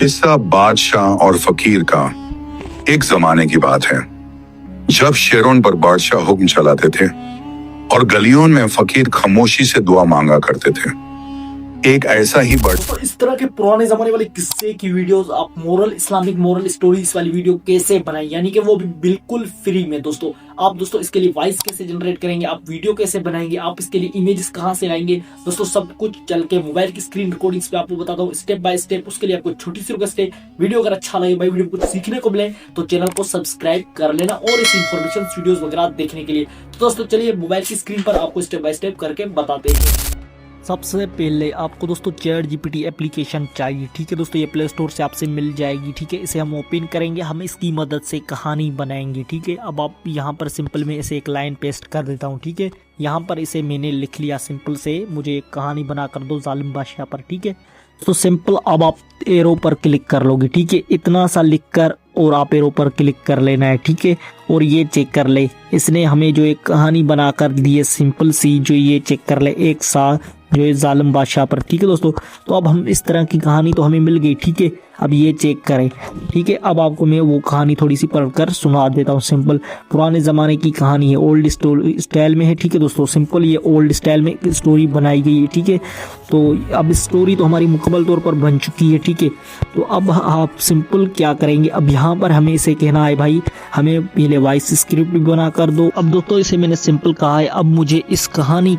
किस्सा बादशाह और फकीर का। एक जमाने की बात है जब शेरों पर बादशाह हुक्म चलाते थे और गलियों में फकीर खामोशी से दुआ मांगा करते थे। एक ऐसा ही तो इस तरह के पुराने जमाने वाले किस्से की वीडियोस आप इस्लामिक मोरल स्टोरीज वाली वीडियो कैसे बनाएं, यानी कि वो भी बिल्कुल फ्री में। दोस्तों आप इसके लिए वॉइस कैसे जनरेट करेंगे, आप वीडियो कैसे बनाएंगे, आप इसके लिए इमेजेस कहां से लाएंगे, दोस्तों सब कुछ चल के मोबाइल की स्क्रीन रिकॉर्डिंग्स पे आपको बताता हूँ स्टेप बाय स्टेप। उसके लिए आपको छोटी सी रिक्वेस्ट है, वीडियो अगर अच्छा लगे, भाई वीडियो कुछ सीखने को मिले तो चैनल को सब्सक्राइब कर लेना और इस इन्फॉर्मेशन वीडियोस वगैरह देखने के लिए। तो दोस्तों चलिए मोबाइल की स्क्रीन पर आपको स्टेप बाय स्टेप करके बताते हैं। सबसे पहले आपको दोस्तों चैट जीपीटी एप्लीकेशन चाहिए, ठीक है दोस्तों। ये प्ले स्टोर से आपसे मिल जाएगी, ठीक है। इसे हम ओपन करेंगे, हम इसकी मदद से कहानी बनाएंगे, ठीक है। अब आप यहाँ पर सिंपल में इसे एक लाइन पेस्ट कर देता हूँ, ठीक है। यहाँ पर इसे मैंने लिख लिया सिंपल से, मुझे एक कहानी बना कर दो जालिम बादशाह पर, ठीक है। तो सिंपल अब आप एरो पर क्लिक कर लोगे, ठीक है। इतना सा लिख कर और आप एरो पर क्लिक कर लेना है, ठीक है। और ये चेक कर ले, इसने हमें जो एक कहानी बना कर दी है सिंपल सी, जो ये चेक कर ले एक सा जो है जालिम बादशाह पर, ठीक है दोस्तों। तो अब हम इस तरह की कहानी तो हमें मिल गई, ठीक है। अब ये चेक करें, ठीक है। अब आपको मैं वो कहानी थोड़ी सी पढ़कर सुना देता हूँ। सिंपल पुराने ज़माने की कहानी है, ओल्ड स्टाइल में है, ठीक है दोस्तों। सिंपल ये ओल्ड स्टाइल में स्टोरी बनाई गई है, ठीक है। तो अब स्टोरी तो हमारी मुकम्मल तौर पर बन चुकी है, ठीक है। तो अब आप सिंपल क्या करेंगे, अब यहाँ पर हमें इसे कहना है भाई हमें पहले वॉइस स्क्रिप्ट भी बना कर दो। अब दोस्तों इसे मैंने सिंपल कहा है, अब मुझे इस कहानी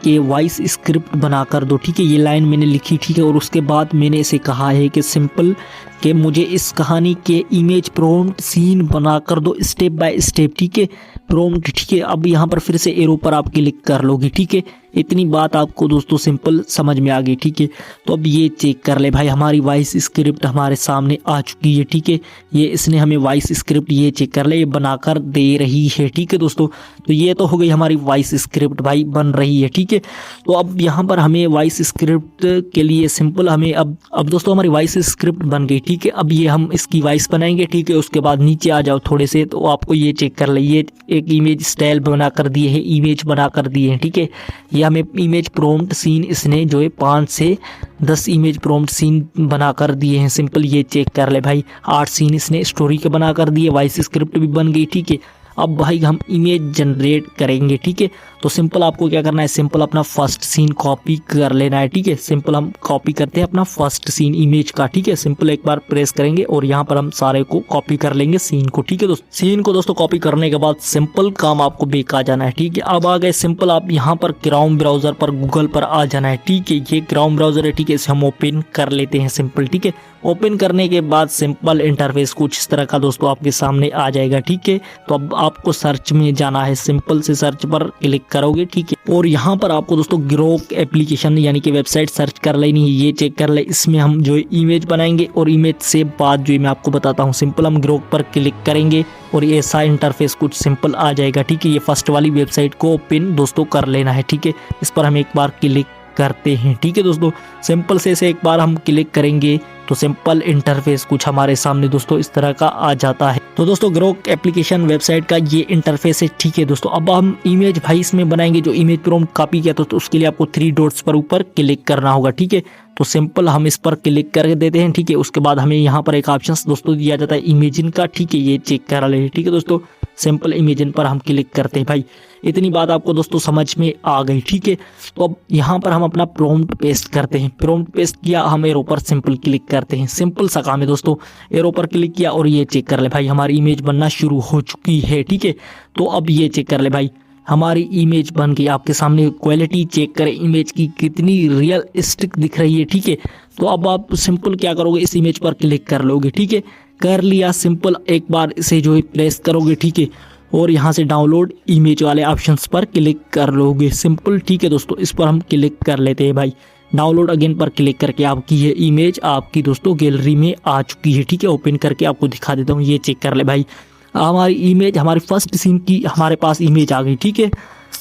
के वॉइस स्क्रिप्ट बना कर दो, ठीक है। ये लाइन मैंने लिखी, ठीक है। और उसके बाद मैंने इसे कहा है कि सिंपल कि मुझे इस कहानी के इमेज प्रॉम्प्ट सीन बना कर दो स्टेप बाय स्टेप, ठीक है। प्रॉम्प्ट, ठीक है। अब यहाँ पर फिर से एरो पर आप क्लिक कर लोगे, ठीक है। इतनी बात आपको दोस्तों सिंपल समझ में आ गई, ठीक है। तो अब ये चेक कर ले भाई, हमारी वॉइस स्क्रिप्ट हमारे सामने आ चुकी है, ठीक है। ये इसने हमें वॉइस स्क्रिप्ट ये चेक कर ले, ये बनाकर दे रही है, ठीक है दोस्तों। तो ये तो हो गई हमारी वॉइस स्क्रिप्ट भाई बन रही है, ठीक है। तो अब यहाँ पर हमें वॉइस स्क्रिप्ट के लिए सिंपल हमें अब दोस्तों हमारी वॉइस स्क्रिप्ट बन गई, ठीक है। अब ये हम इसकी वॉइस बनाएंगे, ठीक है। उसके बाद नीचे आ जाओ थोड़े से, तो आपको ये चेक कर ले, ये एक इमेज स्टाइल बना कर दिए है, इमेज बना कर दिए हैं, ठीक है। ये हमें इमेज प्रॉम्प्ट सीन इसने जो है 5 से 10 इमेज प्रॉम्प्ट सीन बना कर दिए हैं। सिंपल ये चेक कर ले भाई, 8 सीन इसने स्टोरी के बना कर दिए, वॉइस स्क्रिप्ट भी बन गई, ठीक है। अब भाई हम इमेज जनरेट करेंगे, ठीक है। तो सिंपल आपको क्या करना है, सिंपल अपना फर्स्ट सीन कॉपी कर लेना है, ठीक है। सिंपल हम कॉपी करते हैं अपना फर्स्ट सीन इमेज का, ठीक है। सिंपल एक बार प्रेस करेंगे और यहाँ पर हम सारे को कॉपी कर लेंगे सीन को, ठीक है दोस्तों। सीन को दोस्तों कॉपी करने के बाद सिंपल काम आपको बैक आ जाना है, ठीक है। अब आ गए सिंपल आप यहाँ पर क्रोम ब्राउजर पर गूगल पर आ जाना है, ठीक है। ये क्रोम ब्राउजर है, ठीक है। इसे हम ओपन कर लेते हैं सिंपल, ठीक है। ओपन करने के बाद सिंपल इंटरफेस कुछ इस तरह का दोस्तों आपके सामने आ जाएगा, ठीक है। तो अब आपको सर्च में जाना है, सिंपल से सर्च पर क्लिक करोगे, ठीक है। और यहाँ पर आपको दोस्तों ग्रोक एप्लीकेशन यानी कि वेबसाइट सर्च कर लेनी है, ये चेक कर ले। इसमें हम जो इमेज बनाएंगे और इमेज से बाद जो मैं आपको बताता हूँ, सिंपल हम ग्रोक पर क्लिक करेंगे और ऐसा इंटरफेस कुछ सिंपल आ जाएगा, ठीक है। ये फर्स्ट वाली वेबसाइट को ओपन दोस्तों कर लेना है, ठीक है। इस पर हम एक बार क्लिक करते हैं, ठीक है दोस्तों। सिंपल से इसे एक बार हम क्लिक करेंगे तो सिंपल इंटरफेस कुछ हमारे सामने दोस्तों इस तरह का आ जाता है। तो दोस्तों ग्रोक एप्लीकेशन वेबसाइट का ये इंटरफेस है, ठीक है दोस्तों। अब हम इमेज भाई इसमें बनाएंगे, जो इमेज प्रॉम्प्ट कॉपी किया तो उसके लिए आपको 3 डॉट्स पर ऊपर क्लिक करना होगा, ठीक है। तो सिंपल हम इस पर क्लिक करके देते हैं, ठीक है। उसके बाद हमें यहाँ पर एक ऑप्शन दोस्तों दिया जाता है इमेजिन का, ठीक है। ये चेक कर ले, ठीक है दोस्तों। सिंपल इमेजिन पर हम क्लिक करते हैं भाई। इतनी बात आपको दोस्तों समझ में आ गई, ठीक है। तो अब यहाँ पर हम अपना प्रॉम्प्ट पेस्ट करते हैं। प्रॉम्प्ट पेस्ट किया, हम एरो पर सिंपल क्लिक करते हैं। सिंपल सा काम है दोस्तों, एरो पर क्लिक किया और ये चेक कर ले भाई हमारी इमेज बनना शुरू हो चुकी है, ठीक है। तो अब ये चेक कर ले भाई हमारी इमेज बन गई आपके सामने। क्वालिटी चेक करें इमेज की कितनी रियलिस्टिक दिख रही है, ठीक है। तो अब आप सिंपल क्या करोगे, इस इमेज पर क्लिक कर लोगे, ठीक है। कर लिया सिंपल, एक बार इसे जो है प्रेस करोगे, ठीक है। और यहाँ से डाउनलोड इमेज वाले ऑप्शंस पर क्लिक कर लोगे सिंपल, ठीक है दोस्तों। इस पर हम क्लिक कर लेते हैं भाई। डाउनलोड अगेन पर क्लिक करके आपकी ये इमेज आपकी दोस्तों गैलरी में आ चुकी है, ठीक है। ओपन करके आपको दिखा देता हूँ, ये चेक कर ले भाई हमारी इमेज, हमारी फर्स्ट सीन की हमारे पास इमेज आ गई, ठीक है।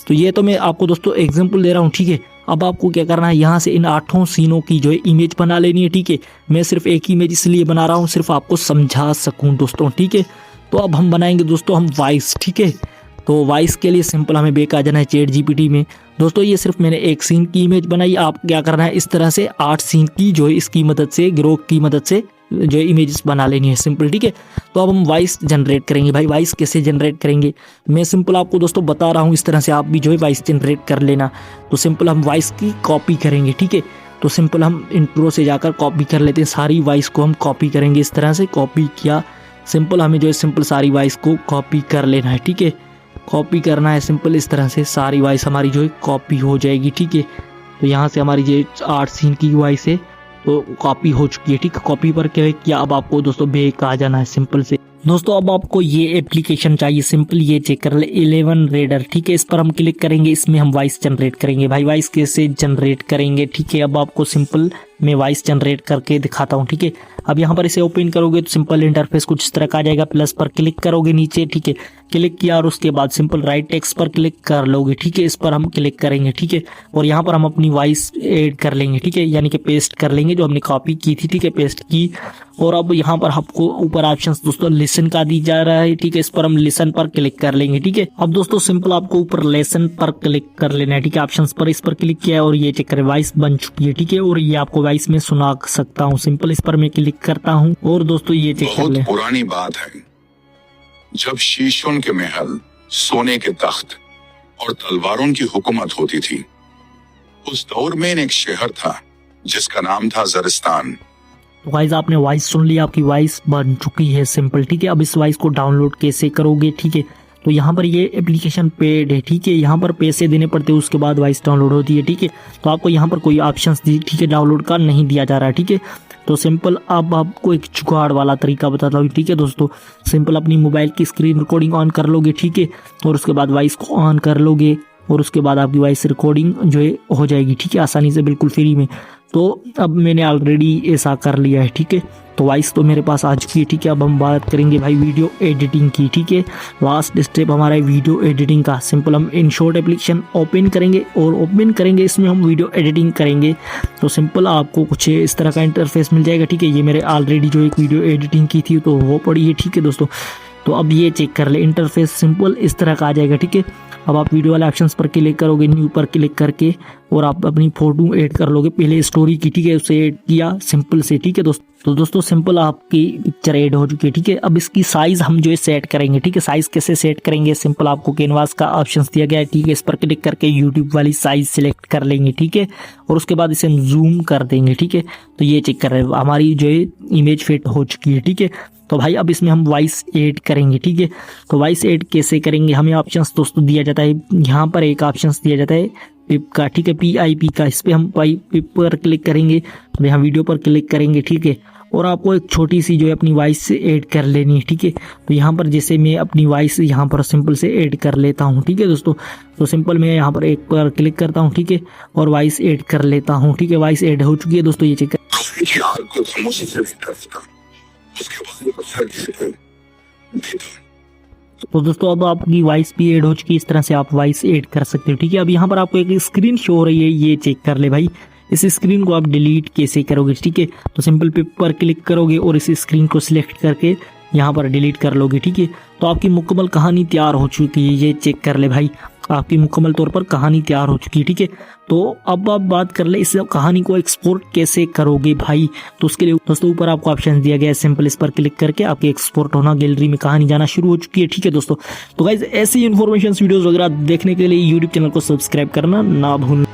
तो ये तो मैं आपको दोस्तों एग्जांपल दे रहा हूँ, ठीक है। अब आपको क्या करना है, यहाँ से इन 8 सीनों की जो है इमेज बना लेनी है, ठीक है। मैं सिर्फ एक इमेज इसलिए बना रहा हूँ, सिर्फ आपको समझा सकूँ दोस्तों, ठीक है। तो अब हम बनाएंगे दोस्तों हम वॉइस, ठीक है। तो वॉइस के लिए सिंपल हमें बैक आ जाना है चैट जीपीटी में। दोस्तों ये सिर्फ मैंने एक सीन की इमेज बनाई, आप क्या करना है इस तरह से 8 सीन की जो है इसकी मदद से, ग्रोक की मदद से जो इमेजेस बना लेनी है सिंपल, ठीक है। तो अब हम वॉइस जनरेट करेंगे। भाई वॉइस कैसे जनरेट करेंगे, मैं सिंपल आपको दोस्तों बता रहा हूँ, इस तरह से आप भी जो है वॉइस जनरेट कर लेना। तो सिंपल हम वॉइस की कॉपी करेंगे, ठीक है। तो सिंपल हम इंट्रो से जाकर कॉपी कर लेते हैं, सारी वॉइस को हम कॉपी करेंगे। इस तरह से कॉपी किया, सिंपल हमें जो है सिंपल सारी वॉइस को कॉपी कर लेना है, ठीक है। कॉपी करना है सिंपल, इस तरह से सारी वॉइस हमारी जो है कॉपी हो जाएगी, ठीक है। तो यहाँ से हमारी जो 8 सीन की वॉइस है तो कॉपी हो चुकी है, ठीक है। कॉपी पर क्लिक किया, अब आपको दोस्तों बैक आ जाना है सिंपल से। दोस्तों अब आपको ये एप्लीकेशन चाहिए, सिंपल ये चेक कर ले 11 रेडर, ठीक है। इस पर हम क्लिक करेंगे, इसमें हम वॉइस जनरेट करेंगे। भाई वॉइस कैसे जनरेट करेंगे, ठीक है। अब आपको सिंपल मैं वॉइस जनरेट करके दिखाता हूँ, ठीक है। अब यहाँ पर इसे ओपन करोगे तो सिंपल इंटरफेस कुछ इस तरह का आ जाएगा। प्लस पर क्लिक करोगे नीचे, ठीक है। क्लिक किया और उसके बाद सिंपल राइट टेक्स्ट पर क्लिक कर लोगे, ठीक है। इस पर हम क्लिक करेंगे, ठीक है। और यहाँ पर हम अपनी वॉइस ऐड कर लेंगे, ठीक है, यानी कि पेस्ट कर लेंगे जो हमने कॉपी की थी, ठीक है, पेस्ट की। और अब यहाँ पर आपको ऊपर ऑप्शन दोस्तों लिसन का दी जा रहा है, ठीक है। इस पर हम लिसन पर क्लिक कर लेंगे, ठीक है। अब दोस्तों सिंपल आपको ऊपर लेसन पर क्लिक कर लेना है, ठीक है। ऑप्शंस पर इस पर क्लिक किया और ये चेक करें वॉइस बन चुकी है, ठीक है। और ये आपको वॉइस में सुना सकता हूँ, सिंपल इस पर मैं क्लिक करता हूँ और दोस्तों ये चेक कर ले। बहुत पुरानी बात है, जब शीशों के महल, सोने के तख्त और तलवारों की हुकूमत होती थी। उस दौर में एक शहर था जिसका नाम था जरिस्तान। तो गाइस आपने वॉइस सुन ली, आपकी वॉइस बन चुकी है सिंपल, ठीक है। अब इस वॉइस को डाउनलोड कैसे करोगे, ठीक है। तो यहाँ पर ये एप्लीकेशन पेड है, ठीक है। यहाँ पर पैसे देने पड़ते हैं, उसके बाद वॉइस डाउनलोड होती है, ठीक है। तो आपको यहाँ पर कोई ऑप्शंस दी, ठीक है, डाउनलोड का नहीं दिया जा रहा है, ठीक है। तो सिंपल अब आपको एक जुगाड़ वाला तरीका बताता हूँ, ठीक है दोस्तों। सिंपल अपनी मोबाइल की स्क्रीन रिकॉर्डिंग ऑन कर लोगे, ठीक है। और उसके बाद वॉइस को ऑन कर लोगे और उसके बाद आपकी वॉइस रिकॉर्डिंग जो है हो जाएगी, ठीक है, आसानी से, बिल्कुल फ्री में। तो अब मैंने ऑलरेडी ऐसा कर लिया है, ठीक है। तो वॉइस तो मेरे पास आ चुकी है, ठीक है। अब हम बात करेंगे भाई वीडियो एडिटिंग की, ठीक है। लास्ट स्टेप हमारा है वीडियो एडिटिंग का। सिंपल हम InShot एप्लीकेशन ओपन करेंगे और ओपन करेंगे, इसमें हम वीडियो एडिटिंग करेंगे। तो सिंपल आपको कुछ इस तरह का इंटरफेस मिल जाएगा, ठीक है। ये मेरे ऑलरेडी जो एक वीडियो एडिटिंग की थी तो वो पड़ी है, ठीक है दोस्तों। तो अब ये चेक कर ले, इंटरफेस सिंपल इस तरह का आ जाएगा, ठीक है। अब आप वीडियो वाले ऑप्शंस पर क्लिक करोगे, न्यू पर क्लिक करके, और आप अपनी फोटो ऐड कर लोगे। पहले स्टोरी की, ठीक है, उसे ऐड किया सिंपल से, ठीक है दोस्तों। तो दोस्तों सिंपल आपकी पिक्चर ऐड हो चुकी है, ठीक है। अब इसकी साइज हम जो है सेट करेंगे, ठीक है। साइज कैसे सेट करेंगे, सिंपल आपको कैनवास का ऑप्शन दिया गया है, ठीक है। इस पर क्लिक करके यूट्यूब वाली साइज सिलेक्ट कर लेंगे, ठीक है। और उसके बाद इसे जूम कर देंगे, ठीक है। तो ये चेक कर रहे हैं हमारी जो है इमेज फिट हो चुकी है, ठीक है। तो भाई अब इसमें हम वॉइस ऐड करेंगे, ठीक है। तो वॉइस ऐड कैसे करेंगे, हमें ऑप्शंस दोस्तों दिया जाता है, यहाँ पर एक ऑप्शंस दिया जाता है पिप का, ठीक है, PIP का। इस पे हम पिप पर क्लिक करेंगे, तो यहाँ वीडियो पर क्लिक करेंगे, ठीक है। और आपको एक छोटी सी जो है अपनी वॉइस ऐड कर लेनी है, ठीक है। तो यहाँ पर जैसे मैं अपनी वॉइस यहाँ पर सिंपल से ऐड कर लेता हूँ, ठीक है दोस्तों। तो सिंपल मैं यहाँ पर एक पर क्लिक करता हूँ, ठीक है, और वॉइस ऐड कर लेता हूँ, ठीक है। वॉइस ऐड हो चुकी है दोस्तों, ये चेक कर। तो दोस्तों अब आपकी वॉइस भी ऐड हो चुकी है, इस तरह से आप वॉइस ऐड कर सकते हो, ठीक है। अब यहाँ पर आपको एक स्क्रीन शो हो रही है, ये चेक कर ले भाई। इस स्क्रीन को आप डिलीट कैसे करोगे, ठीक है। तो सिंपल पे पर क्लिक करोगे और इस स्क्रीन को सिलेक्ट करके यहाँ पर डिलीट कर लोगे, ठीक है। तो आपकी मुकम्मल कहानी तैयार हो चुकी है, ये चेक कर ले भाई। आपकी मुकम्मल तौर पर कहानी तैयार हो चुकी है, ठीक है। तो अब आप बात कर ले इस कहानी को एक्सपोर्ट कैसे करोगे भाई। तो उसके लिए दोस्तों ऊपर आपको ऑप्शन दिया गया है, सिंपल इस पर क्लिक करके आपके एक्सपोर्ट होना, गैलरी में कहानी जाना शुरू हो चुकी है, ठीक है दोस्तों। तो गाइज ऐसी इन्फॉर्मेशन वीडियोस वगैरह देखने के लिए यूट्यूब चैनल को सब्सक्राइब करना ना भूलना।